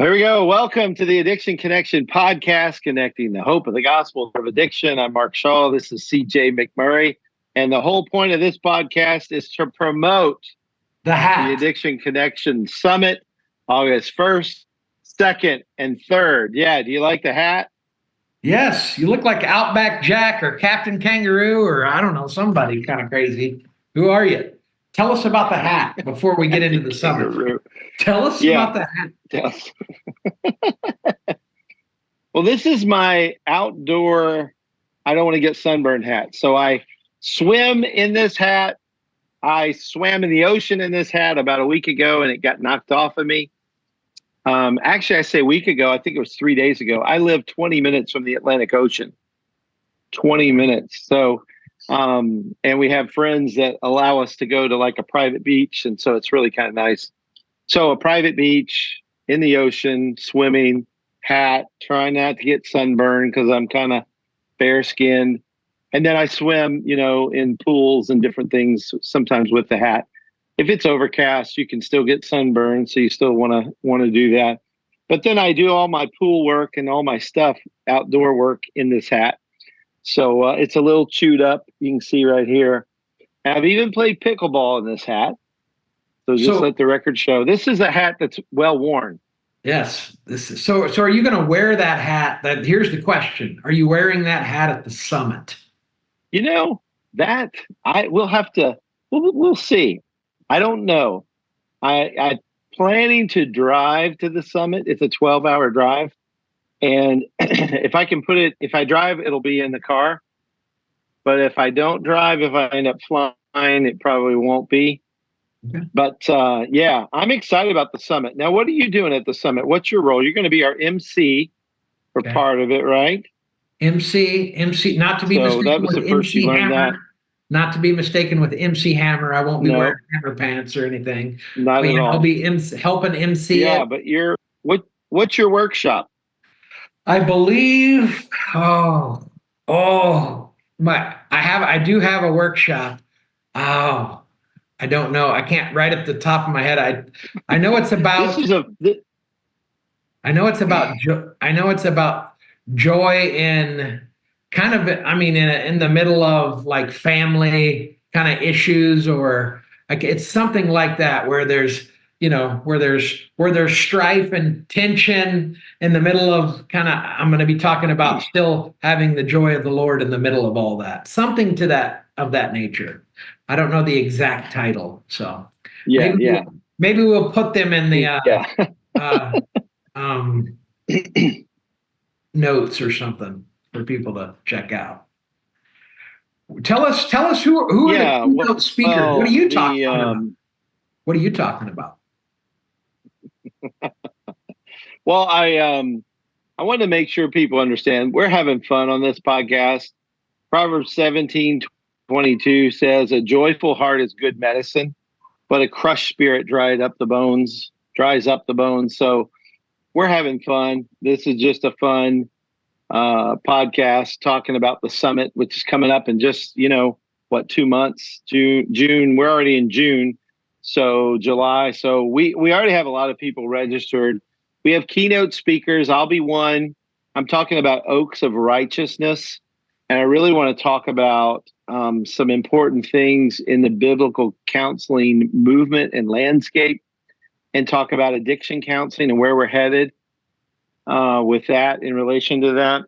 Here we go. Welcome to the Addiction Connection podcast, connecting the hope of the gospel of addiction. I'm Mark Shaw. This is C.J. McMurry. And the whole point of this podcast is to promote the Addiction Connection Summit, August 1st, 2nd, and 3rd. Yeah, do you like the hat? Yes, you look like Outback Jack or Captain Kangaroo or I don't know, somebody kind of crazy. Who are you? Tell us about the hat before we get into the summit. Tell us about the hat. Well, this is my outdoor, I don't want to get sunburned hat. So I swim in this hat. I swam in the ocean in this hat about a week ago and it got knocked off of me. Actually, I say a week ago, I think it was 3 days ago. I live 20 minutes from the Atlantic Ocean. 20 minutes. So, and we have friends that allow us to go to like a private beach. And so it's really kind of nice. So a private beach in the ocean, swimming, hat, trying not to get sunburned because I'm kind of fair skinned. And then I swim, in pools and different things, sometimes with the hat. If it's overcast, you can still get sunburned. So you still want to do that. But then I do all my pool work and all my stuff, outdoor work in this hat. So it's a little chewed up. You can see right here. I've even played pickleball in this hat. So just let the record show. This is a hat that's well worn. Yes. So are you going to wear that hat? Here's the question. Are you wearing that hat at the summit? We'll see. I don't know. I'm planning to drive to the summit. It's a 12-hour drive. And if I drive, it'll be in the car. But if I don't drive, if I end up flying, it probably won't be. Okay. But I'm excited about the summit. Now, what are you doing at the summit? What's your role? You're going to be our MC for part of it, right? MC, not to be mistaken with MC Hammer. Not to be mistaken with MC Hammer. I won't be wearing hammer pants or anything. Not at all. I'll be helping MC. Yeah, but what's your workshop? I believe. I do have a workshop. Oh, I don't know. I can't right at the top of my head. I know it's about. I know it's about joy in kind of. I mean, in the middle of like family kind of issues, or like it's something like that where there's where there's strife and tension in the middle of kind of. I'm going to be talking about still having the joy of the Lord in the middle of all that. Something to that nature. I don't know the exact title, so maybe we'll put them in the notes or something for people to check out. Tell us who are the keynote speakers? What are you talking about? What are you talking about? Well, I want to make sure people understand we're having fun on this podcast. Proverbs 17:22 says, "A joyful heart is good medicine, but a crushed spirit dries up the bones." So we're having fun. This is just a fun podcast talking about the summit, which is coming up in just 2 months? June. We're already in June, so July. So we already have a lot of people registered. We have keynote speakers. I'll be one. I'm talking about oaks of righteousness. And I really want to talk about some important things in the biblical counseling movement and landscape, and talk about addiction counseling and where we're headed with that in relation to that.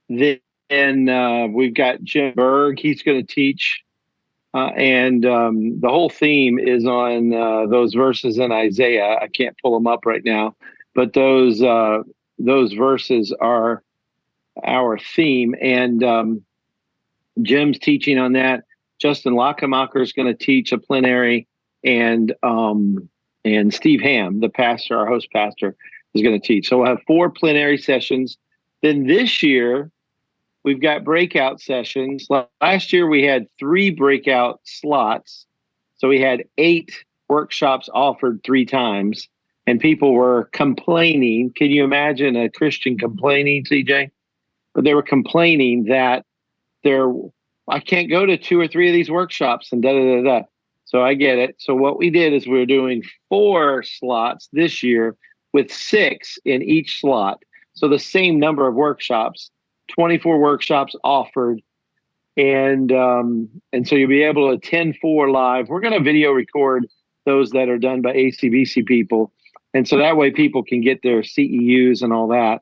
Then we've got Jim Berg. He's going to teach. And the whole theme is on those verses in Isaiah. I can't pull them up right now, but those verses are our theme, and Jim's teaching on that. Justin Lockemacher is going to teach a plenary, and Steve Ham, the pastor, our host pastor, is going to teach. So we'll have 4 plenary sessions. Then this year we've got breakout sessions. Last year we had 3 breakout slots, so we had 8 workshops offered 3 times, and people were complaining. Can you imagine a Christian complaining, CJ? But they were complaining that I can't go to 2 or 3 of these workshops and So I get it. So what we did is we're doing 4 slots this year with 6 in each slot. So the same number of workshops, 24 workshops offered. And so you'll be able to attend 4 live. We're going to video record those that are done by ACBC people. And so that way people can get their CEUs and all that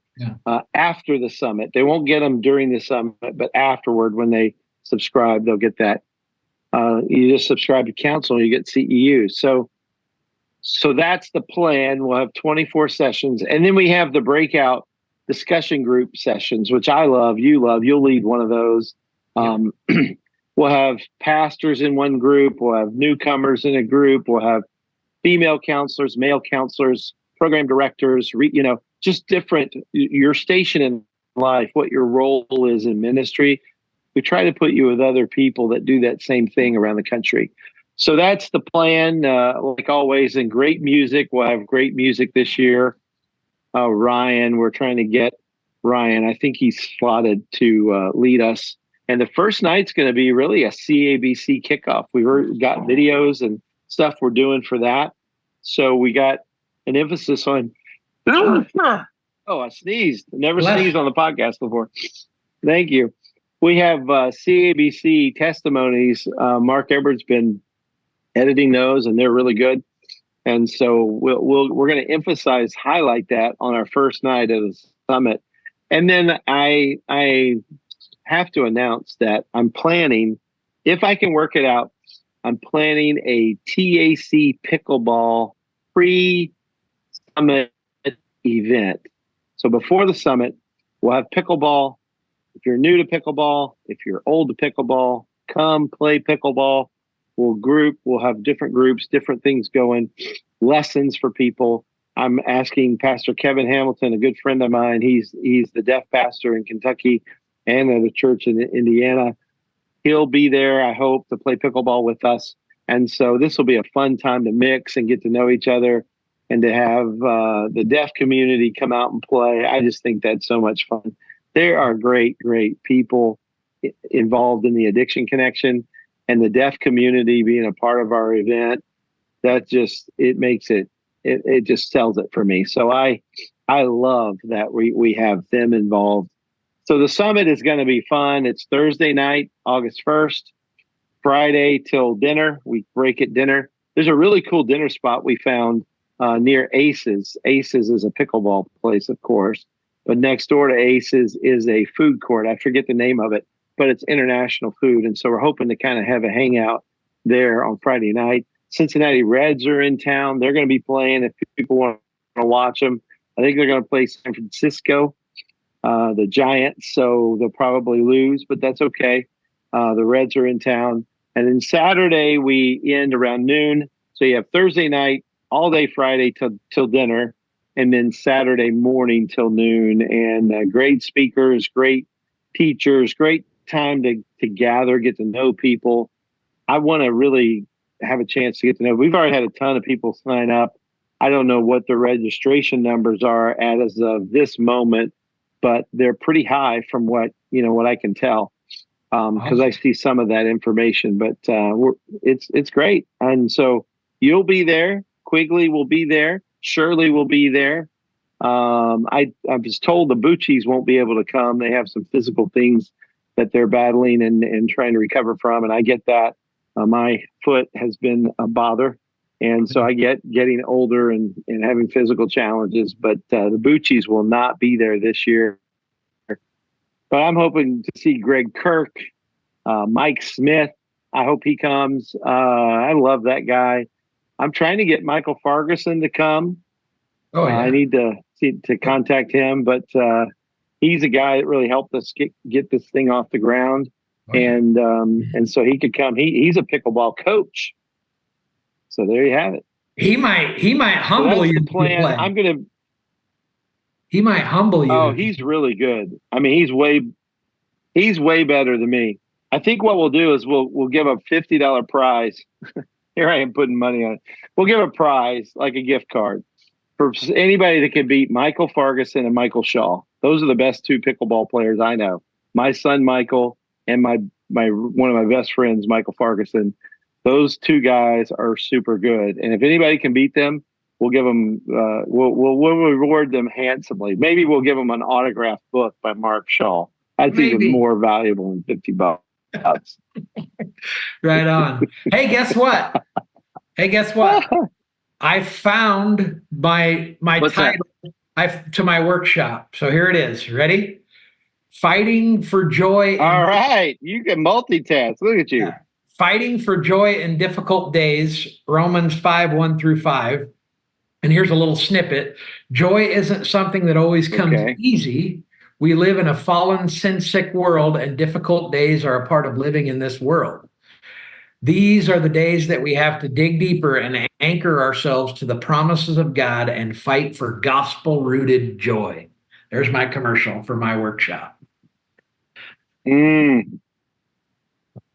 after the summit. They won't get them during the summit, but afterward, when they subscribe, they'll get that. You just subscribe to council, you get CEUs. So that's the plan. We'll have 24 sessions. And then we have the breakout discussion group sessions, which I love, you love. You'll lead one of those. We'll have pastors in one group. We'll have newcomers in a group. We'll have female counselors, male counselors, program directors, just different, your station in life, what your role is in ministry. We try to put you with other people that do that same thing around the country. So that's the plan. Like always, and great music. We'll have great music this year. Ryan, we're trying to get Ryan. I think he's slotted to lead us. And the first night's going to be really a CABC kickoff. We've already got videos and stuff we're doing for that. So we got an emphasis on. Oh, I sneezed. Never sneezed on the podcast before. Thank you. We have CABC testimonies. Mark Edwards been editing those, and they're really good. And so we're going to highlight that on our first night of the summit. And then I have to announce that I'm planning, if I can work it out, I'm planning a TAC pickleball pre-summit event. So before the summit, we'll have pickleball. If you're new to pickleball, if you're old to pickleball, come play pickleball. We'll have different groups, different things going, lessons for people. I'm asking Pastor Kevin Hamilton, a good friend of mine. He's the deaf pastor in Kentucky and at a church in Indiana. He'll be there, I hope, to play pickleball with us. And so this will be a fun time to mix and get to know each other and to have the deaf community come out and play. I just think that's so much fun. There are great, great people involved in the Addiction Connection, and the deaf community being a part of our event. That just, it makes it just sells it for me. So I love that we have them involved. So the summit is going to be fun. It's Thursday night, August 1st, Friday till dinner. We break at dinner. There's a really cool dinner spot we found near Aces. Aces is a pickleball place, of course, but next door to Aces is a food court. I forget the name of it, but it's international food. And so we're hoping to kind of have a hangout there on Friday night. Cincinnati Reds are in town. They're going to be playing if people want to watch them. I think they're going to play San Francisco, the Giants. So they'll probably lose, but that's okay. The Reds are in town. And then Saturday, we end around noon. So you have Thursday night, all day Friday till dinner, and then Saturday morning till noon. And great speakers, great teachers, great time to gather, get to know people. I want to really have a chance to get to know. We've already had a ton of people sign up. I don't know what the registration numbers are as of this moment, but they're pretty high from what I can tell. Because I see some of that information, but it's great. And so you'll be there. Quigley will be there. Shirley will be there. I was told the Bucci's won't be able to come. They have some physical things that they're battling and trying to recover from, and I get that. My foot has been a bother, and so I get getting older and having physical challenges. But the Bucci's will not be there this year. But I'm hoping to see Greg Kirk, Mike Smith. I hope he comes. I love that guy. I'm trying to get Michael Farguson to come. Oh, yeah. I need to contact him, but he's a guy that really helped us get this thing off the ground. Oh, yeah. And so he could come. He's a pickleball coach. So there you have it. He might humble you. Plan. He might humble you. Oh, he's really good. I mean, he's way better than me. I think what we'll do is we'll give a $50 prize. Here I am putting money on it. We'll give a prize, like a gift card, for anybody that can beat Michael Farguson and Michael Shaw. Those are the best 2 pickleball players I know. My son Michael and my one of my best friends, Michael Farguson. Those 2 guys are super good. And if anybody can beat them, we'll give them, we'll reward them handsomely. Maybe we'll give them an autographed book by Mark Shaw. That's even more valuable than $50. Right on. Hey, guess what? I found my title to my workshop. So here it is. Ready? Fighting for joy. All right. You can multitask. Look at you. Yeah. Fighting for joy in difficult days. Romans 5:1-5. And here's a little snippet. Joy isn't something that always comes easy. We live in a fallen, sin-sick world, and difficult days are a part of living in this world. These are the days that we have to dig deeper and anchor ourselves to the promises of God and fight for gospel-rooted joy. There's my commercial for my workshop.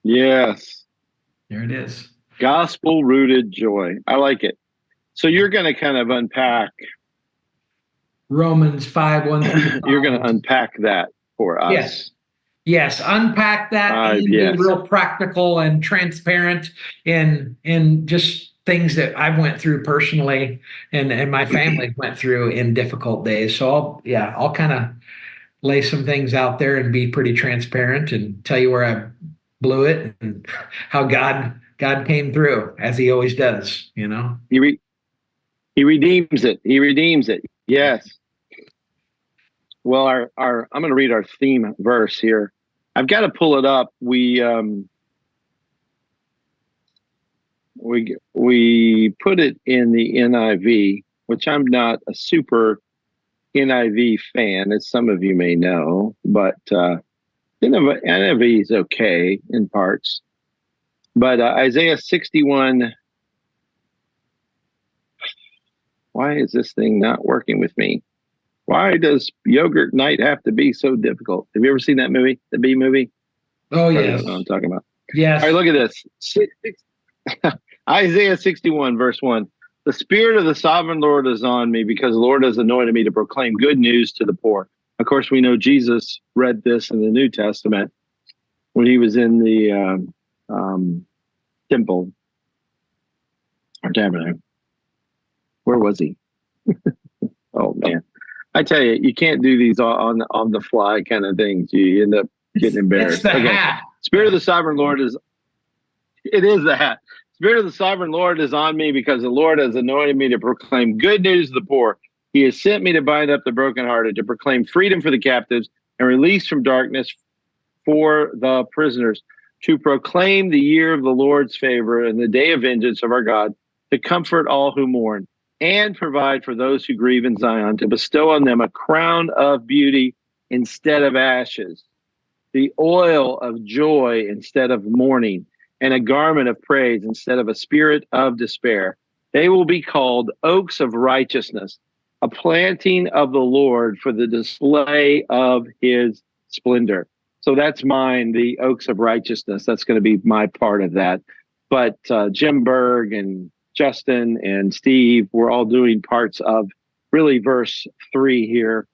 Yes. There it is. Gospel-rooted joy. I like it. So you're going to kind of unpack Romans 5:1-5. You're going to unpack that for us. Yes. Unpack that and be real practical and transparent in just things that I've went through personally and my family went through in difficult days. So I'll kind of lay some things out there and be pretty transparent and tell you where I blew it and how God came through, as he always does, you know. He redeems it. He redeems it. Yes. Well, I'm going to read our theme verse here. I've got to pull it up. We put it in the NIV, which I'm not a super NIV fan, as some of you may know, but NIV is okay in parts. But Isaiah 61. Why is this thing not working with me? Why does Yogurt Night have to be so difficult? Have you ever seen that movie, the B movie? Oh, yes. I don't know what I'm talking about. Yes. All right, look at this. Isaiah 61, verse 1. The Spirit of the Sovereign Lord is on me because the Lord has anointed me to proclaim good news to the poor. Of course, we know Jesus read this in the New Testament when he was in the temple or tabernacle. Where was he? Oh, man. I tell you, you can't do these on the fly kind of things. You end up getting embarrassed. It's the hat. Spirit of the Sovereign Lord is the hat. Spirit of the Sovereign Lord is on me because the Lord has anointed me to proclaim good news to the poor. He has sent me to bind up the brokenhearted, to proclaim freedom for the captives and release from darkness for the prisoners, to proclaim the year of the Lord's favor and the day of vengeance of our God, to comfort all who mourn and provide for those who grieve in Zion, to bestow on them a crown of beauty instead of ashes, the oil of joy instead of mourning, and a garment of praise instead of a spirit of despair. They will be called oaks of righteousness, a planting of the Lord for the display of his splendor. So that's mine, the oaks of righteousness. That's going to be my part of that. But Jim Berg and Justin and Steve, we're all doing parts of really verse 3 here,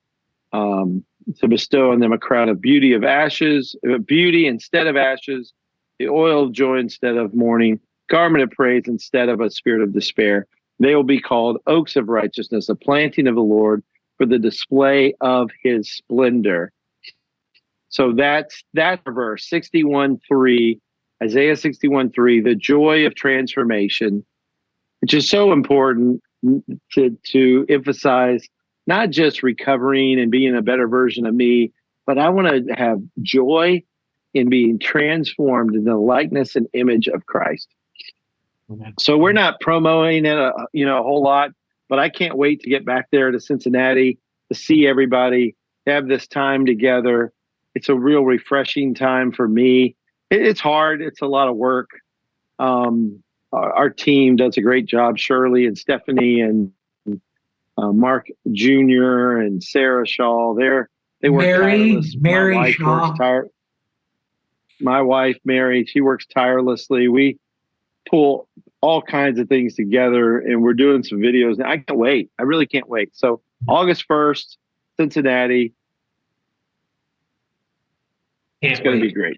to bestow on them a crown of beauty instead of ashes, the oil of joy instead of mourning, garment of praise instead of a spirit of despair. They will be called oaks of righteousness, a planting of the Lord for the display of his splendor. So that's verse 61:3, Isaiah 61:3, the joy of transformation, which is so important to emphasize, not just recovering and being a better version of me, but I want to have joy in being transformed in the likeness and image of Christ. Amen. So we're not promoting it, a whole lot, but I can't wait to get back there to Cincinnati to see everybody, have this time together. It's a real refreshing time for me. It's hard. It's a lot of work. Our team does a great job. Shirley and Stephanie and Mark Jr. and Sarah Shaw. They work tirelessly. Mary Shaw. My wife, Mary, she works tirelessly. We pull all kinds of things together, and we're doing some videos. I can't wait. I really can't wait. So August 1st, Cincinnati. It's going to be great.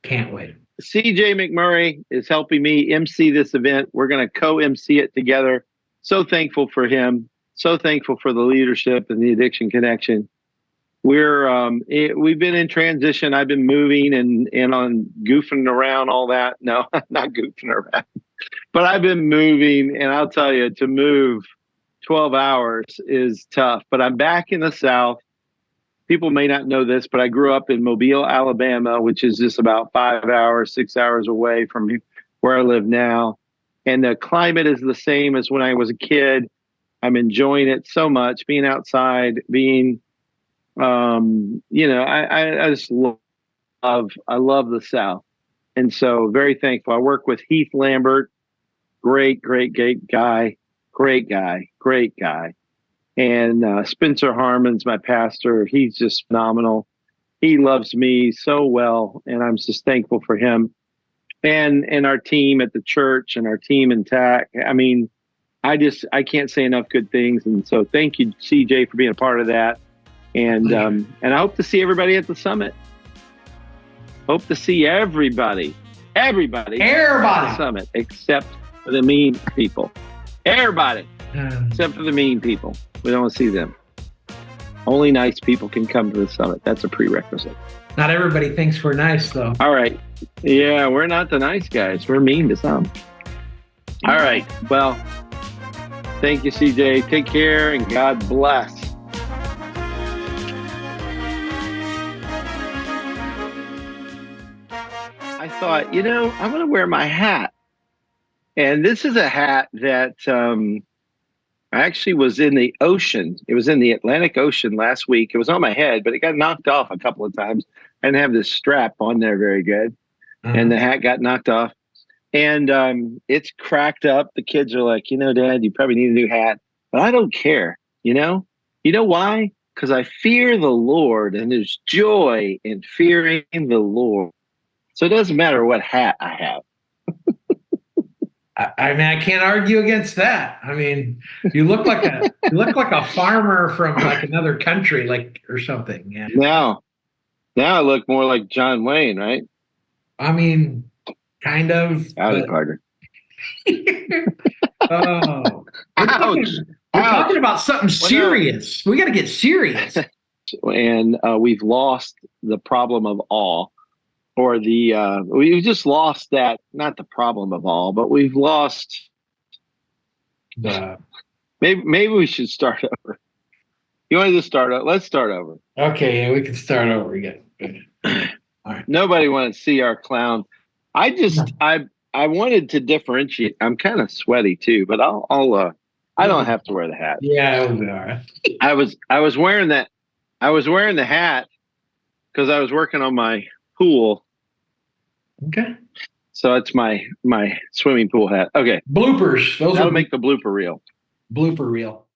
Can't wait. CJ McMurray is helping me MC this event. We're going to co-MC it together. so thankful for him. So thankful for the leadership and the Addiction Connection. We've been in transition. I've been moving and on goofing around, all that. No, not goofing around, but I've been moving, and I'll tell you, to move 12 hours is tough. But I'm back in the South. People may not know this, but I grew up in Mobile, Alabama, which is just about 5 hours, 6 hours away from where I live now. And the climate is the same as when I was a kid. I'm enjoying it so much, being outside, being, I just I love the South. And so very thankful. I work with Heath Lambert, great guy. And Spencer Harmon's my pastor. He's just phenomenal. He loves me so well, and I'm just thankful for him. And our team at the church and our team in TAC. I mean, I can't say enough good things. And so thank you, CJ, for being a part of that. And I hope to see everybody at the summit. Hope to see everybody at the summit, except for the mean people. Everybody, except for the mean people. We don't want to see them. Only nice people can come to the summit. That's a prerequisite. Not everybody thinks we're nice, though. All right. Yeah, we're not the nice guys. We're mean to some. All right. Well, thank you, CJ. Take care and God bless. I thought, I'm going to wear my hat. And this is a hat that I actually was in the ocean. It was in the Atlantic Ocean last week. It was on my head, but it got knocked off a couple of times. I didn't have this strap on there very good. And the hat got knocked off. And it's cracked up. The kids are like, Dad, you probably need a new hat. But I don't care, You know why? Because I fear the Lord, and there's joy in fearing the Lord. So it doesn't matter what hat I have. I mean, I can't argue against that. I mean, you look like a farmer from like another country, or something. Yeah. Now I look more like John Wayne, right? I mean, kind of. Howdy, partner. Oh, we're talking about something serious. We got to get serious. And we've lost the problem of awe. Or we've just lost that, not the problem of all, but we've lost maybe we should start over. You want to just start over? Let's start over. Okay, yeah, we can start over again. All right. Nobody wants to see our clown. I wanted to differentiate. I'm kind of sweaty too, but I don't have to wear the hat. Yeah, it'll be all right. I was wearing that. I was wearing the hat because I was working on my pool. Okay. So it's my swimming pool hat. Okay. Bloopers. That'll make the blooper reel. Blooper reel.